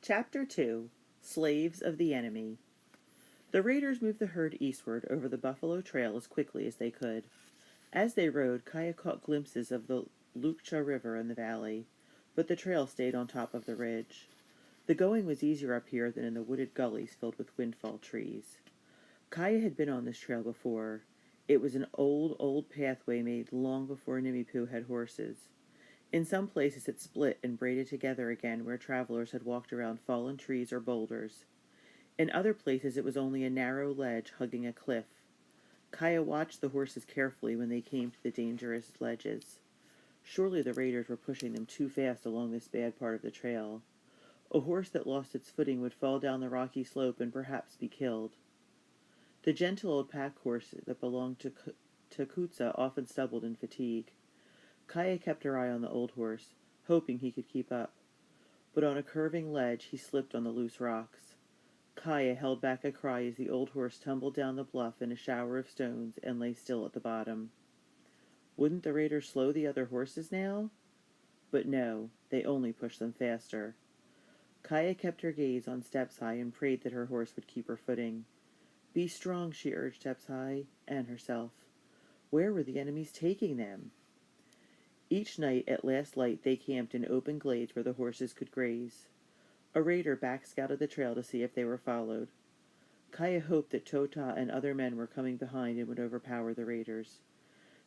Chapter 2 Slaves of the Enemy. The raiders moved the herd eastward over the Buffalo Trail as quickly as they could. As they rode, Kaya caught glimpses of the Lukcha River in the valley, but the trail stayed on top of the ridge. The going was easier up here than in the wooded gullies filled with windfall trees. Kaya had been on this trail before. It was an old pathway made long before Nimipu had horses. In some places it split and braided together again where travelers had walked around fallen trees or boulders. In other places it was only a narrow ledge hugging a cliff. Kaya watched the horses carefully when they came to the dangerous ledges. Surely the raiders were pushing them too fast along this bad part of the trail. A horse that lost its footing would fall down the rocky slope and perhaps be killed. The gentle old pack horse that belonged to Kutsa often stumbled in fatigue. Kaya kept her eye on the old horse, hoping he could keep up. But on a curving ledge he slipped on the loose rocks. Kaya held back a cry as the old horse tumbled down the bluff in a shower of stones and lay still at the bottom. Wouldn't the raiders slow the other horses now? But no, they only pushed them faster. Kaya kept her gaze on Steps High and prayed that her horse would keep her footing. Be strong, she urged Steps High, and herself. Where were the enemies taking them? Each night at last light they camped in open glades where the horses could graze. A raider back-scouted the trail to see if they were followed. Kaya hoped that Tota and other men were coming behind and would overpower the raiders.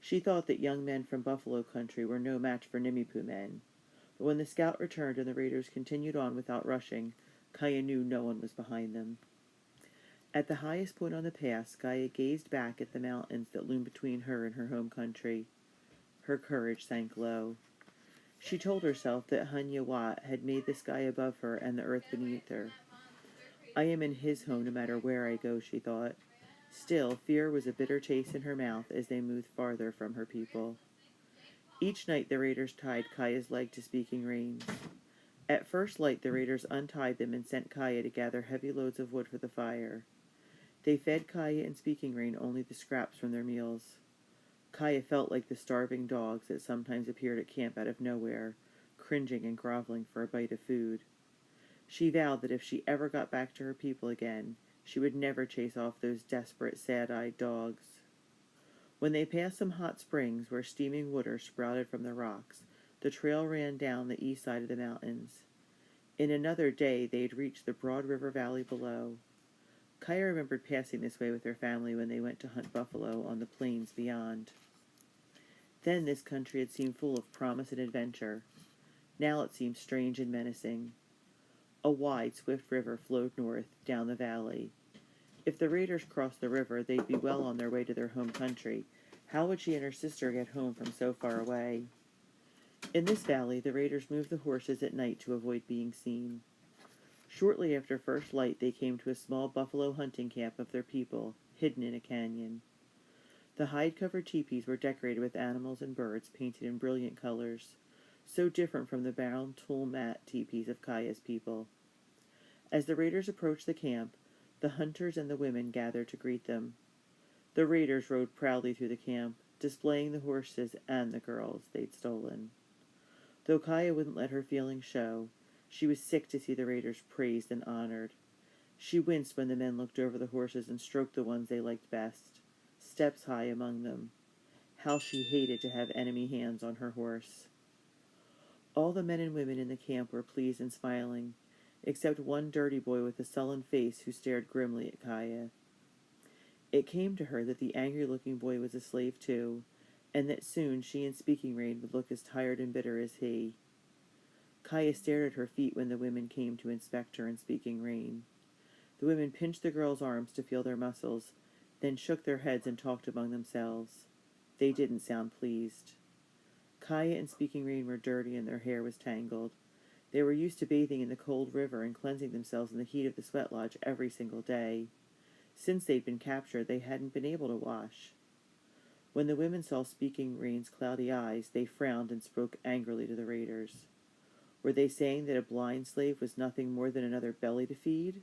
She thought that young men from Buffalo Country were no match for Nimipu men. But when the scout returned and the raiders continued on without rushing, Kaya knew no one was behind them. At the highest point on the pass, Kaya gazed back at the mountains that loomed between her and her home country. Her courage sank low. She told herself that Hanya Wat had made the sky above her and the earth beneath her. I am in his home no matter where I go, she thought. Still, fear was a bitter taste in her mouth as they moved farther from her people. Each night the raiders tied Kaya's leg to Speaking Reins. At first light the raiders untied them and sent Kaya to gather heavy loads of wood for the fire. They fed Kaya and Speaking Rein only the scraps from their meals. Kaya felt like the starving dogs that sometimes appeared at camp out of nowhere, cringing and groveling for a bite of food. She vowed that if she ever got back to her people again, she would never chase off those desperate, sad-eyed dogs. When they passed some hot springs where steaming water sprouted from the rocks, the trail ran down the east side of the mountains. In another day they had reached the broad river valley below. Kaya remembered passing this way with her family when they went to hunt buffalo on the plains beyond. Then this country had seemed full of promise and adventure. Now it seemed strange and menacing. A wide, swift river flowed north, down the valley. If the raiders crossed the river, they'd be well on their way to their home country. How would she and her sister get home from so far away? In this valley, the raiders moved the horses at night to avoid being seen. Shortly after first light, they came to a small buffalo hunting camp of their people, hidden in a canyon. The hide-covered teepees were decorated with animals and birds painted in brilliant colors, so different from the brown tulle mat teepees of Kaya's people. As the raiders approached the camp, the hunters and the women gathered to greet them. The raiders rode proudly through the camp, displaying the horses and the girls they'd stolen. Though Kaya wouldn't let her feelings show, she was sick to see the raiders praised and honored. She winced when the men looked over the horses and stroked the ones they liked best, Steps High among them. How she hated to have enemy hands on her horse. All the men and women in the camp were pleased and smiling, except one dirty boy with a sullen face who stared grimly at Kaya. It came to her that the angry-looking boy was a slave too, and that soon she and Speaking Rein would look as tired and bitter as he. Kaya stared at her feet when the women came to inspect her and Speaking Rein. The women pinched the girls' arms to feel their muscles, then shook their heads and talked among themselves. They didn't sound pleased. Kaya and Speaking Rein were dirty and their hair was tangled. They were used to bathing in the cold river and cleansing themselves in the heat of the sweat lodge every single day. Since they'd been captured, they hadn't been able to wash. When the women saw Speaking Rein's cloudy eyes, they frowned and spoke angrily to the raiders. Were they saying that a blind slave was nothing more than another belly to feed?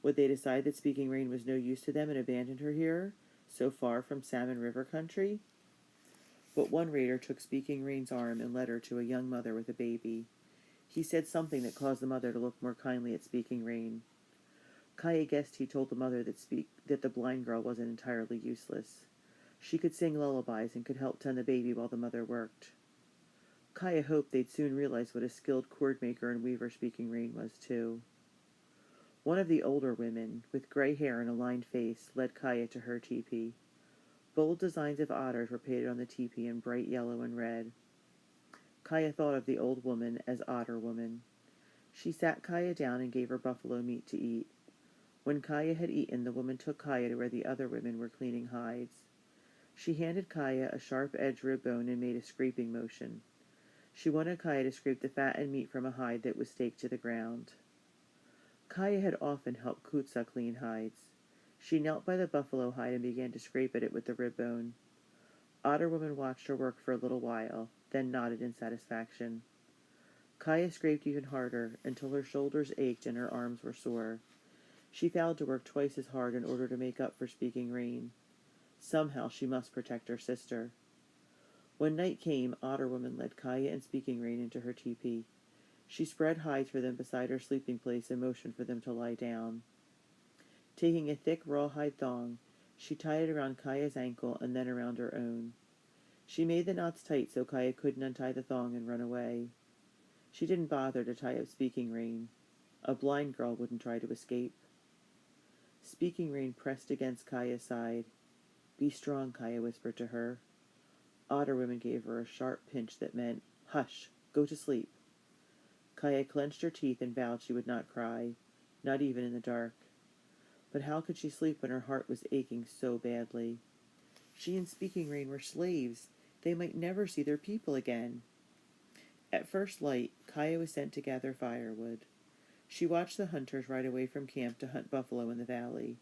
Would they decide that Speaking Rein was no use to them and abandon her here, so far from Salmon River country? But one raider took Speaking Rein's arm and led her to a young mother with a baby. He said something that caused the mother to look more kindly at Speaking Rain. Kaya guessed he told the mother that the blind girl wasn't entirely useless. She could sing lullabies and could help tend the baby while the mother worked. Kaya hoped they'd soon realize what a skilled cord maker and weaver Speaking Rain was, too. One of the older women, with gray hair and a lined face, led Kaya to her teepee. Bold designs of otters were painted on the teepee in bright yellow and red. Kaya thought of the old woman as Otter Woman. She sat Kaya down and gave her buffalo meat to eat. When Kaya had eaten, the woman took Kaya to where the other women were cleaning hides. She handed Kaya a sharp-edged rib bone and made a scraping motion. She wanted Kaya to scrape the fat and meat from a hide that was staked to the ground. Kaya had often helped Kutsa clean hides. She knelt by the buffalo hide and began to scrape at it with the rib bone. Otter Woman watched her work for a little while, then nodded in satisfaction. Kaya scraped even harder until her shoulders ached and her arms were sore. She vowed to work twice as hard in order to make up for Speaking Rain. Somehow she must protect her sister. When night came, Otter Woman led Kaya and Speaking Rain into her teepee. She spread hides for them beside her sleeping place and motioned for them to lie down. Taking a thick rawhide thong, she tied it around Kaya's ankle and then around her own. She made the knots tight so Kaya couldn't untie the thong and run away. She didn't bother to tie up Speaking Rain. A blind girl wouldn't try to escape. Speaking Rain pressed against Kaya's side. "Be strong," Kaya whispered to her. Otter Woman gave her a sharp pinch that meant, "Hush, go to sleep." Kaya clenched her teeth and vowed she would not cry, not even in the dark. But how could she sleep when her heart was aching so badly? She and Speaking Rain were slaves. They might never see their people again. At first light, Kaya was sent to gather firewood. She watched the hunters ride away from camp to hunt buffalo in the valley.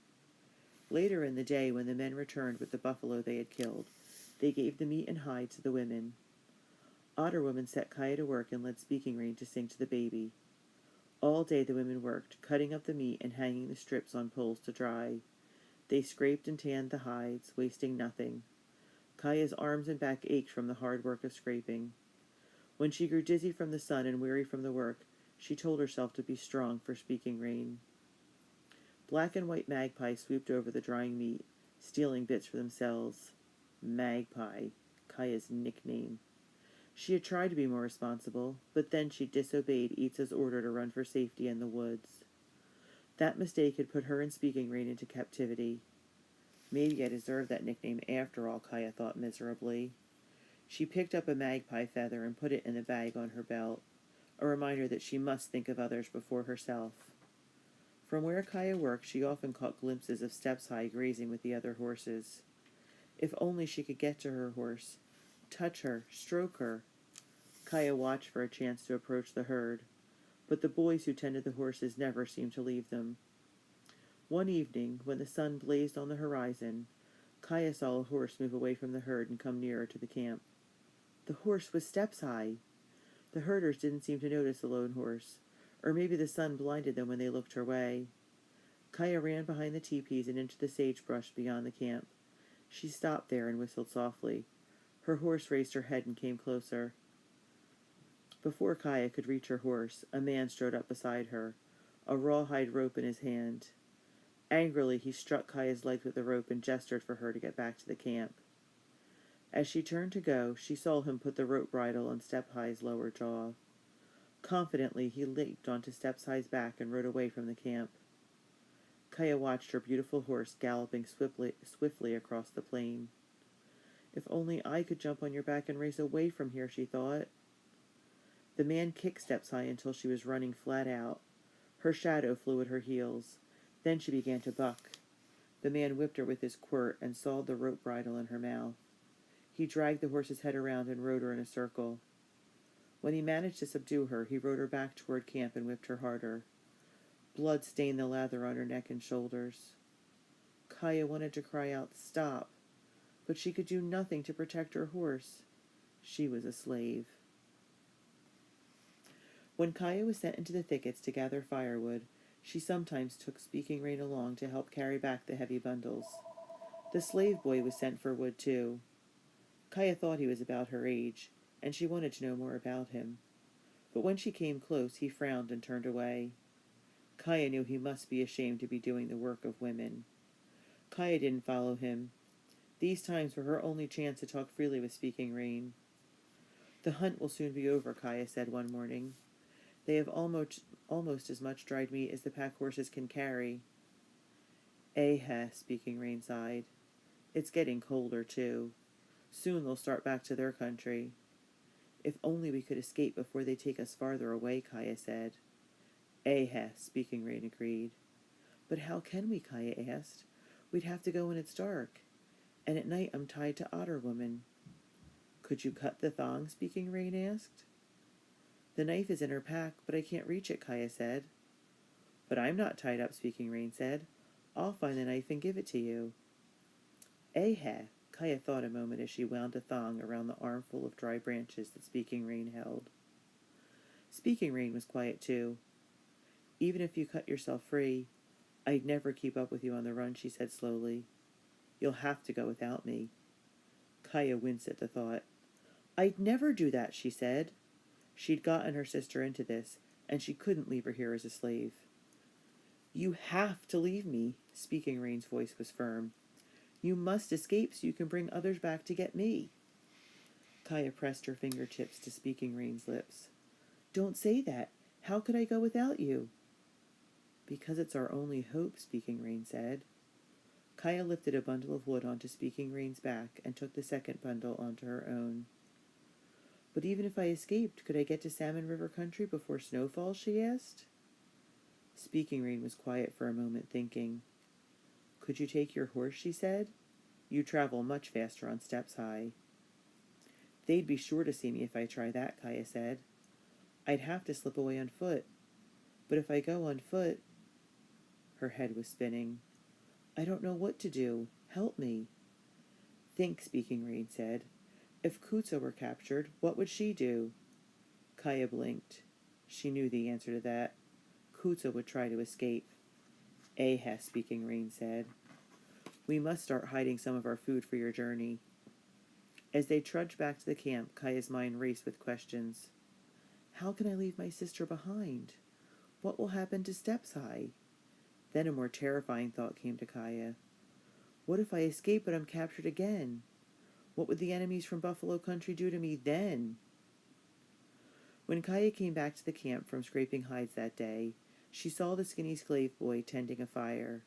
Later in the day, when the men returned with the buffalo they had killed, they gave the meat and hides to the women. Otter Woman set Kaya to work and led Speaking Rain to sing to the baby. All day the women worked, cutting up the meat and hanging the strips on poles to dry. They scraped and tanned the hides, wasting nothing. Kaya's arms and back ached from the hard work of scraping. When she grew dizzy from the sun and weary from the work, she told herself to be strong for Speaking Rain. Black and white magpies swooped over the drying meat, stealing bits for themselves. Magpie, Kaya's nickname. She had tried to be more responsible, but then she disobeyed Itza's order to run for safety in the woods. That mistake had put her and Speaking Rain into captivity. Maybe I deserved that nickname after all, Kaya thought miserably. She picked up a magpie feather and put it in the bag on her belt, a reminder that she must think of others before herself. From where Kaya worked, she often caught glimpses of Steps High grazing with the other horses. If only she could get to her horse, touch her, stroke her. Kaya watched for a chance to approach the herd, but the boys who tended the horses never seemed to leave them. One evening, when the sun blazed on the horizon, Kaya saw a horse move away from the herd and come nearer to the camp. The horse was Steps High. The herders didn't seem to notice the lone horse, or maybe the sun blinded them when they looked her way. Kaya ran behind the teepees and into the sagebrush beyond the camp. She stopped there and whistled softly. Her horse raised her head and came closer. Before Kaya could reach her horse, a man strode up beside her, a rawhide rope in his hand. Angrily, he struck Kaya's legs with the rope and gestured for her to get back to the camp. As she turned to go, she saw him put the rope bridle on Step High's lower jaw. Confidently, he leaped onto Step High's back and rode away from the camp. Kaya watched her beautiful horse galloping swiftly across the plain. If only I could jump on your back and race away from here, she thought. The man kicked Steps High until she was running flat out. Her shadow flew at her heels. Then she began to buck. The man whipped her with his quirt and sawed the rope bridle in her mouth. He dragged the horse's head around and rode her in a circle. When he managed to subdue her, he rode her back toward camp and whipped her harder. Blood stained the lather on her neck and shoulders. Kaya wanted to cry out, "Stop!" but she could do nothing to protect her horse. She was a slave. When Kaya was sent into the thickets to gather firewood, she sometimes took Speaking Rain along to help carry back the heavy bundles. The slave boy was sent for wood, too. Kaya thought he was about her age, and she wanted to know more about him. But when she came close, he frowned and turned away. Kaya knew he must be ashamed to be doing the work of women. Kaya didn't follow him. These times were her only chance to talk freely with Speaking Rain. The hunt will soon be over, Kaya said one morning. They have almost as much dried meat as the pack horses can carry. Speaking Rain sighed. It's getting colder, too. Soon they'll start back to their country. If only we could escape before they take us farther away, Kaya said. Speaking Rain agreed. But how can we, Kaya asked. We'd have to go when it's dark. And at night I'm tied to Otter Woman. Could you cut the thong? Speaking Rain asked. The knife is in her pack, but I can't reach it, Kaya said. But I'm not tied up, Speaking Rain said. I'll find the knife and give it to you. Kaya thought a moment as she wound a thong around the armful of dry branches that Speaking Rain held. Speaking Rain was quiet too. Even if you cut yourself free, I'd never keep up with you on the run, she said slowly. You'll have to go without me. Kaya winced at the thought. I'd never do that, she said. She'd gotten her sister into this, and she couldn't leave her here as a slave. You have to leave me, Speaking Rain's voice was firm. You must escape so you can bring others back to get me. Kaya pressed her fingertips to Speaking Rain's lips. Don't say that. How could I go without you? Because it's our only hope, Speaking Rain said. Kaya lifted a bundle of wood onto Speaking Rain's back and took the second bundle onto her own. But even if I escaped, could I get to Salmon River Country before snow falls? She asked. Speaking Rain was quiet for a moment, thinking. Could you take your horse? She said. You travel much faster on Steps High. They'd be sure to see me if I try that, Kaya said. I'd have to slip away on foot. But if I go on foot... Her head was spinning. I don't know what to do. Help me. Think, Speaking Rain said. If Kutsa were captured, what would she do? Kaya blinked. She knew the answer to that. Kutsa would try to escape. Speaking Rain said. We must start hiding some of our food for your journey. As they trudged back to the camp, Kaya's mind raced with questions. How can I leave my sister behind? What will happen to Steps High? Then a more terrifying thought came to Kaya. What if I escape but I'm captured again? What would the enemies from Buffalo Country do to me then? When Kaya came back to the camp from scraping hides that day, she saw the skinny slave boy tending a fire.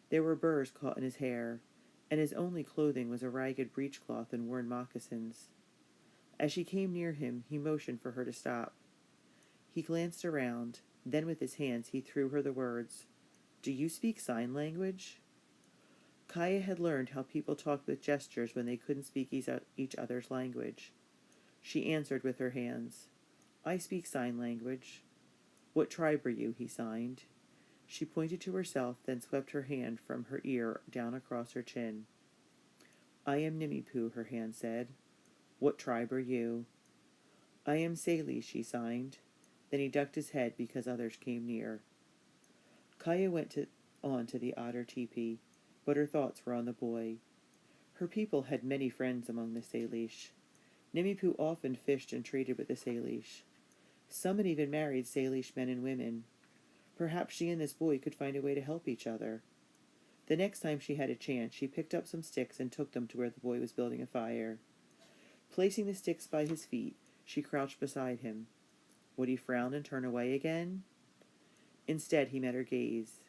There were burrs caught in his hair, and his only clothing was a ragged breechcloth and worn moccasins. As she came near him, he motioned for her to stop. He glanced around, then with his hands he threw her the words, Do you speak sign language? Kaya had learned how people talked with gestures when they couldn't speak each other's language. She answered with her hands. I speak sign language. What tribe are you? He signed. She pointed to herself, then swept her hand from her ear down across her chin. I am Nimipu, her hand said. What tribe are you? I am Salish, she signed. Then he ducked his head because others came near. Kaya went on to the otter teepee, but her thoughts were on the boy. Her people had many friends among the Salish. Nimipu often fished and traded with the Salish. Some had even married Salish men and women. Perhaps she and this boy could find a way to help each other. The next time she had a chance, she picked up some sticks and took them to where the boy was building a fire. Placing the sticks by his feet, she crouched beside him. Would he frown and turn away again? Instead, he met her gaze.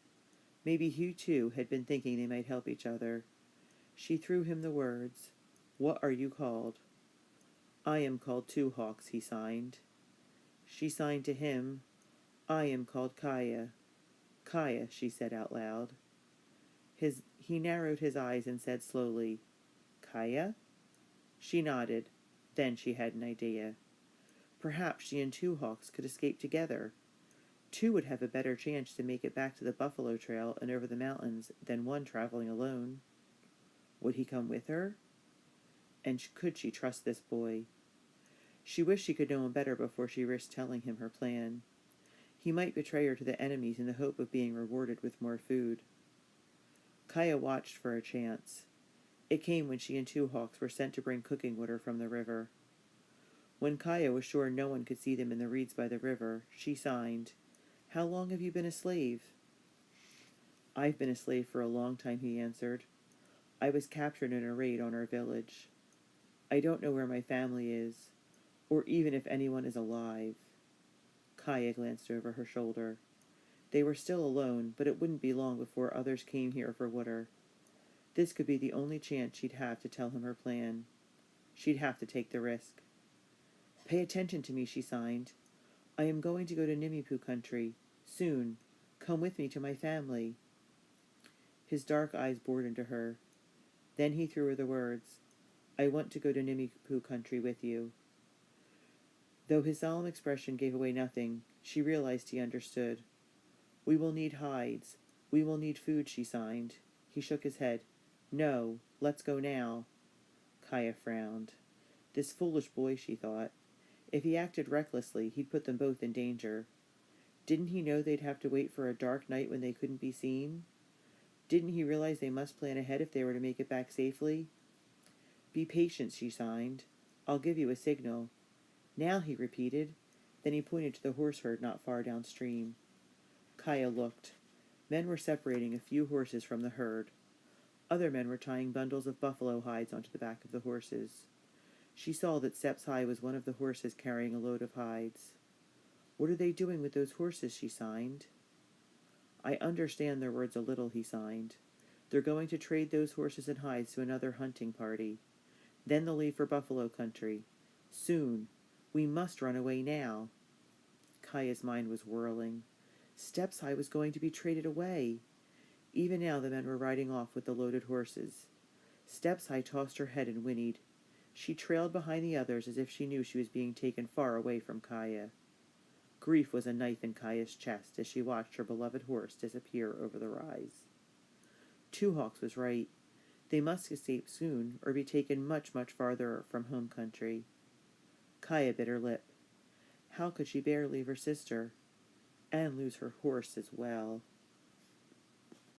Maybe he, too, had been thinking they might help each other. She threw him the words, What are you called? I am called Two Hawks, he signed. She signed to him, I am called Kaya. Kaya, she said out loud. He narrowed his eyes and said slowly, Kaya? She nodded. Then she had an idea. Perhaps she and Two Hawks could escape together. Two would have a better chance to make it back to the Buffalo Trail and over the mountains than one traveling alone. Would he come with her? And could she trust this boy? She wished she could know him better before she risked telling him her plan. He might betray her to the enemies in the hope of being rewarded with more food. Kaya watched for a chance. It came when she and Two Hawks were sent to bring cooking water from the river. When Kaya was sure no one could see them in the reeds by the river, she signed, "How long have you been a slave?" "I've been a slave for a long time," he answered. "I was captured in a raid on our village. I don't know where my family is, or even if anyone is alive." Kaya glanced over her shoulder. They were still alone, but it wouldn't be long before others came here for water. This could be the only chance she'd have to tell him her plan. She'd have to take the risk. "Pay attention to me," she signed. "I am going to go to Nimipu country. Soon. Come with me to my family." His dark eyes bored into her. Then he threw her the words, "I want to go to Nimipu country with you." Though his solemn expression gave away nothing, she realized he understood. "We will need hides. We will need food," she signed. He shook his head. "No, let's go now." Kaya frowned. This foolish boy, she thought. If he acted recklessly, he'd put them both in danger. Didn't he know they'd have to wait for a dark night when they couldn't be seen? Didn't he realize they must plan ahead if they were to make it back safely? "Be patient," she signed. "I'll give you a signal." "Now," he repeated. Then he pointed to the horse herd not far downstream. Kaya looked. Men were separating a few horses from the herd. Other men were tying bundles of buffalo hides onto the back of the horses. She saw that Steps High was one of the horses carrying a load of hides. "What are they doing with those horses?" she signed. "I understand their words a little," he signed. "They're going to trade those horses and hides to another hunting party. Then they'll leave for buffalo country. Soon. We must run away now." Kaya's mind was whirling. Steps High was going to be traded away. Even now the men were riding off with the loaded horses. Steps High tossed her head and whinnied. She trailed behind the others as if she knew she was being taken far away from Kaya. Grief was a knife in Kaya's chest as she watched her beloved horse disappear over the rise. Two Hawks was right. They must escape soon or be taken much, much farther from home country. Kaya bit her lip. How could she bear to leave her sister? And lose her horse as well?